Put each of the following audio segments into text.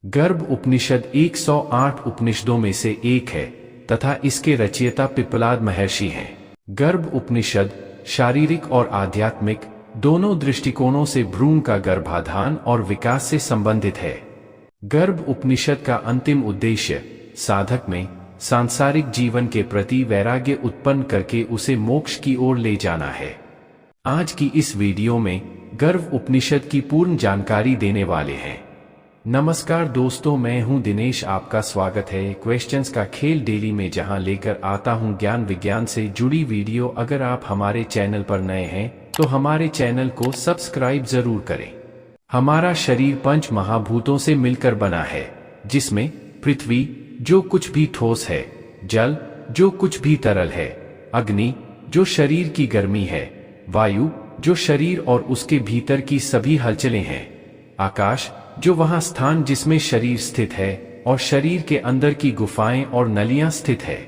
गर्भ उपनिषद 108 उपनिषदों में से एक है तथा इसके रचयिता पिप्पलाद महर्षि हैं। गर्भ उपनिषद शारीरिक और आध्यात्मिक दोनों दृष्टिकोणों से भ्रूण का गर्भाधान और विकास से संबंधित है। गर्भ उपनिषद का अंतिम उद्देश्य साधक में सांसारिक जीवन के प्रति वैराग्य उत्पन्न करके उसे मोक्ष की ओर ले जाना है। आज की इस वीडियो में गर्भ उपनिषद की पूर्ण जानकारी देने वाले हैं। नमस्कार दोस्तों, मैं हूं दिनेश। आपका स्वागत है क्वेश्चंस का खेल डेली में, जहां लेकर आता हूं ज्ञान विज्ञान से जुड़ी वीडियो। अगर आप हमारे चैनल पर नए हैं तो हमारे चैनल को सब्सक्राइब जरूर करें। हमारा शरीर पंच महाभूतों से मिलकर बना है, जिसमें पृथ्वी जो कुछ भी ठोस है, जल जो कुछ भी तरल है, अग्नि जो शरीर की गर्मी है, वायु जो शरीर और उसके भीतर की सभी हलचलें हैं, आकाश जो वहां स्थान जिसमें शरीर स्थित है, और शरीर के अंदर की गुफाएं और नलियां स्थित है।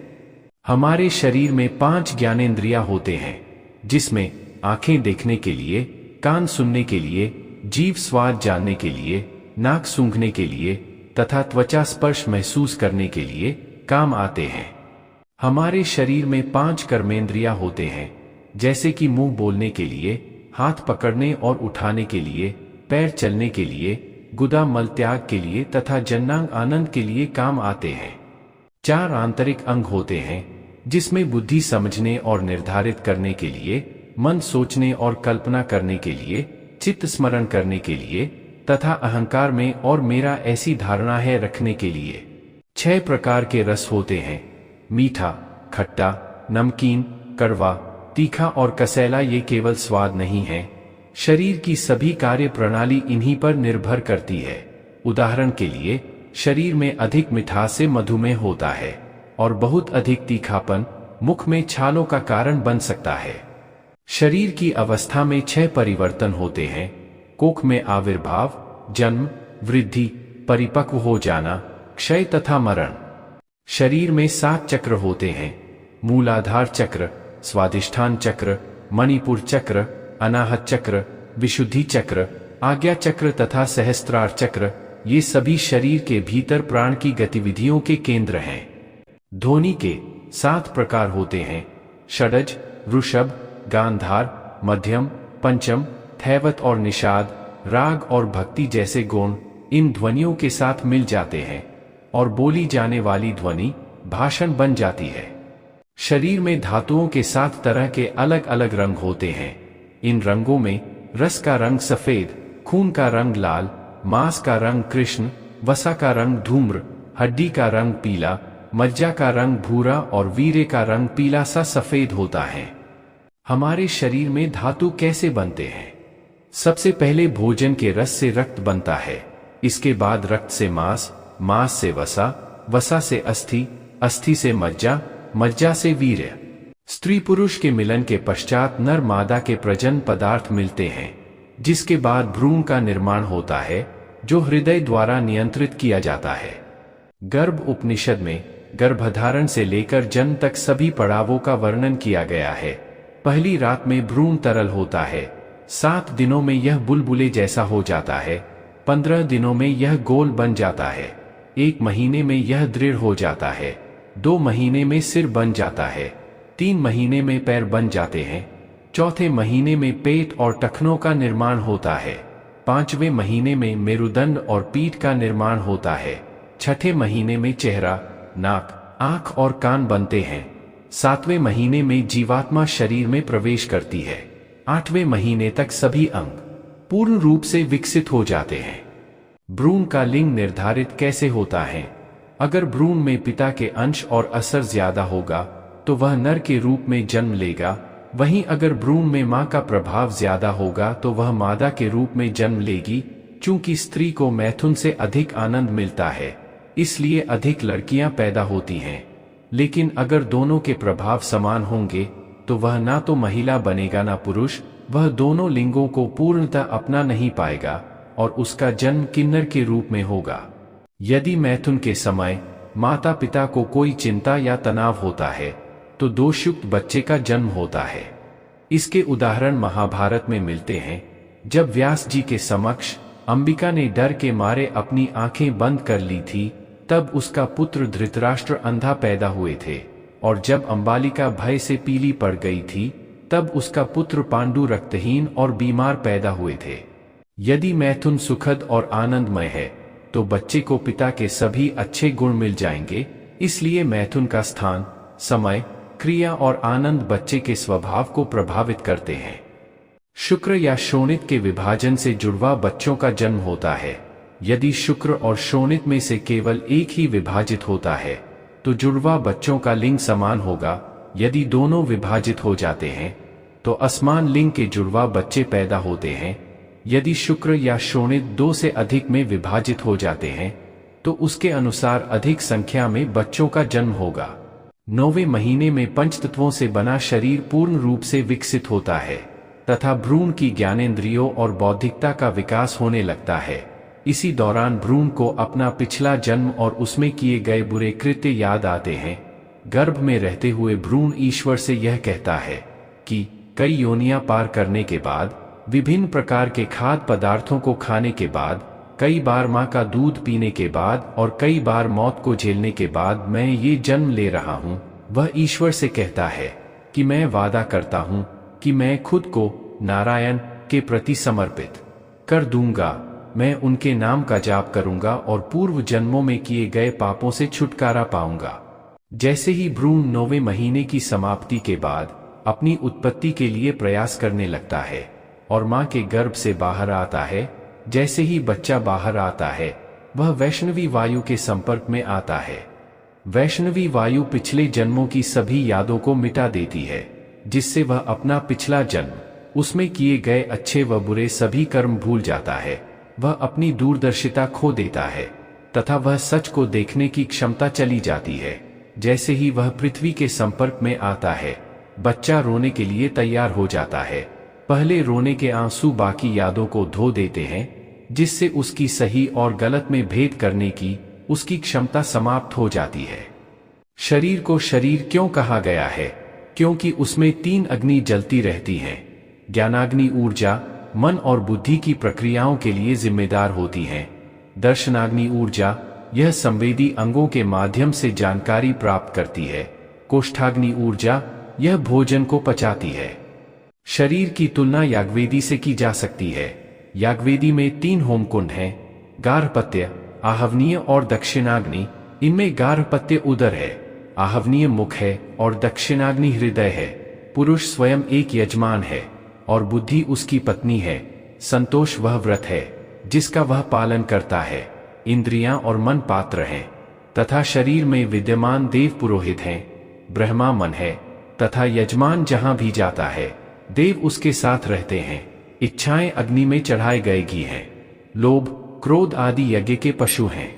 हमारे शरीर में 5 ज्ञानेंद्रियां होते हैं, जिसमें आंखें देखने के लिए, कान सुनने के लिए, जीभ स्वाद जानने के लिए, नाक सूंघने के लिए तथा त्वचा स्पर्श महसूस करने के लिए काम आते हैं। हमारे शरीर में 5 कर्मेंद्रियां होते हैं, जैसे कि मुंह बोलने के लिए, हाथ पकड़ने और उठाने के लिए, पैर चलने के लिए, गुदा मल त्याग के लिए तथा जन्नांग आनंद के लिए काम आते हैं। 4 आंतरिक अंग होते हैं, जिसमें बुद्धि समझने और निर्धारित करने के लिए, मन सोचने और कल्पना करने के लिए, चित्त स्मरण करने के लिए तथा अहंकार में और मेरा ऐसी धारणा है रखने के लिए। 6 प्रकार के रस होते हैं, मीठा, खट्टा, नमकीन, कड़वा, तीखा और कसैला। ये केवल स्वाद नहीं है, शरीर की सभी कार्य प्रणाली इन्हीं पर निर्भर करती है। उदाहरण के लिए, शरीर में अधिक मिठास से मधुमेह होता है और बहुत अधिक तीखापन मुख में छालों का कारण बन सकता है। शरीर की अवस्था में 6 परिवर्तन होते हैं, कोख में आविर्भाव, जन्म, वृद्धि, परिपक्व हो जाना, क्षय तथा मरण। शरीर में 7 चक्र होते हैं, मूलाधार चक्र, स्वादिष्ठान चक्र, मणिपुर चक्र, अनाहत चक्र, विशुद्धि चक्र, आज्ञा चक्र तथा सहस्त्रार चक्र। ये सभी शरीर के भीतर प्राण की गतिविधियों के केंद्र हैं। ध्वनि के 7 प्रकार होते हैं, षडज, ऋषभ, गांधार, मध्यम, पंचम, थैवत और निषाद। राग और भक्ति जैसे गुण इन ध्वनियों के साथ मिल जाते हैं और बोली जाने वाली ध्वनि भाषण बन जाती है। शरीर में धातुओं के 7 तरह के अलग अलग रंग होते हैं। इन रंगों में रस का रंग सफेद, खून का रंग लाल, मांस का रंग कृष्ण, वसा का रंग धूम्र, हड्डी का रंग पीला, मज्जा का रंग भूरा और वीर्य का रंग पीला सा सफेद होता है। हमारे शरीर में धातु कैसे बनते हैं? सबसे पहले भोजन के रस से रक्त बनता है, इसके बाद रक्त से मांस, मांस से वसा, वसा से अस्थि, अस्थि से मज्जा, मज्जा से वीर्य। स्त्री पुरुष के मिलन के पश्चात नर मादा के प्रजनन पदार्थ मिलते हैं, जिसके बाद भ्रूण का निर्माण होता है, जो हृदय द्वारा नियंत्रित किया जाता है। गर्भ उपनिषद में गर्भधारण से लेकर जन्म तक सभी पड़ावों का वर्णन किया गया है। पहली रात में भ्रूण तरल होता है, 7 दिनों में यह बुलबुले जैसा हो जाता है, 15 दिनों में यह गोल बन जाता है, 1 महीने में यह दृढ़ हो जाता है, 2 महीने में सिर बन जाता है, 3 महीने में पैर बन जाते हैं, 4थे महीने में पेट और टखनों का निर्माण होता है, 5वें महीने में मेरुदंड और पीठ का निर्माण होता है, 6ठे महीने में चेहरा, नाक, आंख और कान बनते हैं, 7वें महीने में जीवात्मा शरीर में प्रवेश करती है, 8वें महीने तक सभी अंग पूर्ण रूप से विकसित हो जाते हैं। भ्रूण का लिंग निर्धारित कैसे होता है? अगर भ्रूण में पिता के अंश और असर ज्यादा होगा तो वह नर के रूप में जन्म लेगा, वहीं अगर भ्रूण में मां का प्रभाव ज्यादा होगा तो वह मादा के रूप में जन्म लेगी। चूंकि स्त्री को मैथुन से अधिक आनंद मिलता है, इसलिए अधिक लड़कियां पैदा होती हैं, लेकिन अगर दोनों के प्रभाव समान होंगे तो वह ना तो महिला बनेगा ना पुरुष। वह दोनों लिंगों को पूर्णतः अपना नहीं पाएगा और उसका जन्म किन्नर के रूप में होगा। यदि मैथुन के समय माता पिता को कोई चिंता या तनाव होता है तो दोषयुक्त बच्चे का जन्म होता है। इसके उदाहरण महाभारत में मिलते हैं, जब व्यास जी के समक्ष अंबिका ने डर के मारे अपनी आंखें बंद कर ली थी, तब उसका पुत्र धृतराष्ट्र अंधा पैदा हुए थे, और जब अंबालिका भय से पीली पड़ गई थी, तब उसका पुत्र पांडु रक्तहीन और बीमार पैदा हुए थे। यदि मैथुन सुखद और आनंदमय है, तो बच्चे को पिता के सभी अच्छे गुण मिल जाएंगे, इसलिए मैथुन का स्थान, समय, क्रिया और आनंद बच्चे के स्वभाव को प्रभावित करते हैं। शुक्र या शोणित के विभाजन से जुड़वा बच्चों का जन्म होता है। यदि शुक्र और शोणित में से केवल एक ही विभाजित होता है, तो जुड़वा बच्चों का लिंग समान होगा। यदि दोनों विभाजित हो जाते हैं, तो असमान लिंग के जुड़वा बच्चे पैदा होते हैं। यदि शुक्र या शोणित 2 से अधिक में विभाजित हो जाते हैं, तो उसके अनुसार अधिक संख्या में बच्चों का जन्म होगा। 9वें महीने में पंचतत्वों से बना शरीर पूर्ण रूप से विकसित होता है, तथा भ्रूण की ज्ञानेंद्रियों और बौद्धिकता का विकास होने लगता है। इसी दौरान भ्रूण को अपना पिछला जन्म और उसमें किए गए बुरे कृत्य याद आते हैं। गर्भ में रहते हुए भ्रूण ईश्वर से यह कहता है कि कई योनियां पार करने के बाद, विभिन्न प्रकार के खाद्य पदार्थों को खाने के बाद, कई बार मां का दूध पीने के बाद और कई बार मौत को झेलने के बाद मैं ये जन्म ले रहा हूं। वह ईश्वर से कहता है कि मैं वादा करता हूं कि मैं खुद को नारायण के प्रति समर्पित कर दूंगा। मैं उनके नाम का जाप करूंगा और पूर्व जन्मों में किए गए पापों से छुटकारा पाऊंगा। जैसे ही भ्रूण 9वें महीने की समाप्ति के बाद अपनी उत्पत्ति के लिए प्रयास करने लगता है और मां के गर्भ से बाहर आता है, जैसे ही बच्चा बाहर आता है, वह वैष्णवी वायु के संपर्क में आता है। वैष्णवी वायु पिछले जन्मों की सभी यादों को मिटा देती है, जिससे वह अपना पिछला जन्म, उसमें किए गए अच्छे व बुरे सभी कर्म भूल जाता है। वह अपनी दूरदर्शिता खो देता है तथा वह सच को देखने की क्षमता चली जाती है। जैसे ही वह पृथ्वी के संपर्क में आता है, बच्चा रोने के लिए तैयार हो जाता है। पहले रोने के आंसू बाकी यादों को धो देते हैं, जिससे उसकी सही और गलत में भेद करने की उसकी क्षमता समाप्त हो जाती है। शरीर को शरीर क्यों कहा गया है? क्योंकि उसमें 3 अग्नि जलती रहती हैं। ज्ञानाग्नि ऊर्जा मन और बुद्धि की प्रक्रियाओं के लिए जिम्मेदार होती हैं। दर्शनाग्नि ऊर्जा, यह संवेदी अंगों के माध्यम से जानकारी प्राप्त करती है। कोष्ठाग्नि ऊर्जा, यह भोजन को पचाती है। शरीर की तुलना यागवेदी से की जा सकती है। यागवेदी में 3 होमकुंड हैं, गार्हपत्य, आहवनीय और दक्षिणाग्नि। इनमें गार्हपत्य उदर है, आहवनीय मुख है और दक्षिणाग्नि हृदय है। पुरुष स्वयं एक यजमान है और बुद्धि उसकी पत्नी है। संतोष वह व्रत है जिसका वह पालन करता है। इंद्रियां और मन पात्र हैं तथा शरीर में विद्यमान देव पुरोहित हैं। ब्रह्मा मन है तथा यजमान जहां भी जाता है, देव उसके साथ रहते हैं। इच्छाएं अग्नि में चढ़ाए गए घी हैं। लोभ, क्रोध आदि यज्ञ के पशु हैं।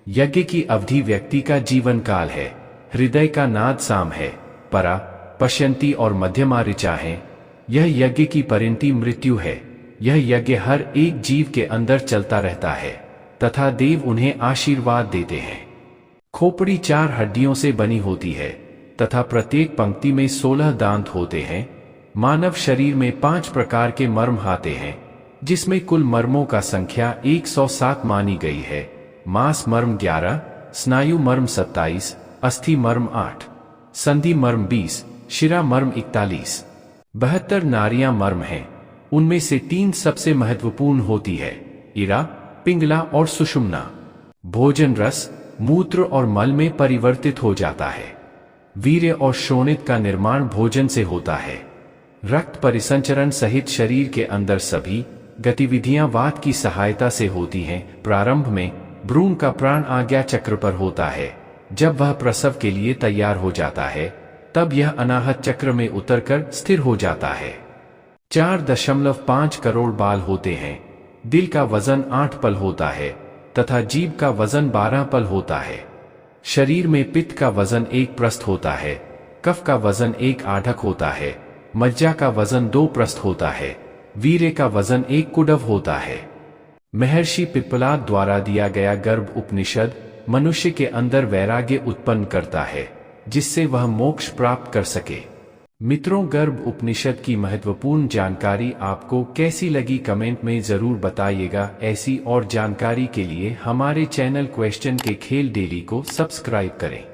यज्ञ की अवधि व्यक्ति का जीवन काल है। हृदय का नाद साम है। परा, पश्यंती और मध्यमा ऋचा हैं। यह यज्ञ की परिणति मृत्यु है। यह यज्ञ हर एक जीव के अंदर चलता रहता है तथा देव उन्हें आशीर्वाद देते हैं। खोपड़ी 4 हड्डियों से बनी होती है तथा प्रत्येक पंक्ति में 16 दांत होते हैं। मानव शरीर में 5 प्रकार के मर्म आते हैं, जिसमें कुल मर्मों का संख्या 107 मानी गई है। मांस मर्म 11, स्नायु मर्म 27, अस्थि मर्म 8, संधि मर्म 20, शिरा मर्म 41। 72 नाड़ियां मर्म हैं। उनमें से 3 सबसे महत्वपूर्ण होती है, इरा, पिंगला और सुषुम्ना। भोजन रस, मूत्र और मल में परिवर्तित हो जाता है। वीर्य और शोणित का निर्माण भोजन से होता है। रक्त परिसंचरण सहित शरीर के अंदर सभी गतिविधियां वात की सहायता से होती हैं। प्रारंभ में भ्रूण का प्राण आज्ञा चक्र पर होता है। जब वह प्रसव के लिए तैयार हो जाता है, तब यह अनाहत चक्र में उतरकर स्थिर हो जाता है। 4.5 करोड़ बाल होते हैं। दिल का वजन 8 पल होता है तथा जीभ का वजन 12 पल होता है। शरीर में पित्त का वजन 1 प्रस्थ होता है। कफ का वजन 1 आढ़क होता है। मज्जा का वजन 2 प्रस्थ होता है। वीर्य का वजन 1 कुडव होता है। महर्षि पिप्पलाद द्वारा दिया गया गर्भ उपनिषद मनुष्य के अंदर वैराग्य उत्पन्न करता है, जिससे वह मोक्ष प्राप्त कर सके। मित्रों, गर्भ उपनिषद की महत्वपूर्ण जानकारी आपको कैसी लगी कमेंट में जरूर बताइएगा। ऐसी और जानकारी के लिए हमारे चैनल क्वेश्चन के खेल डेली को सब्सक्राइब करें।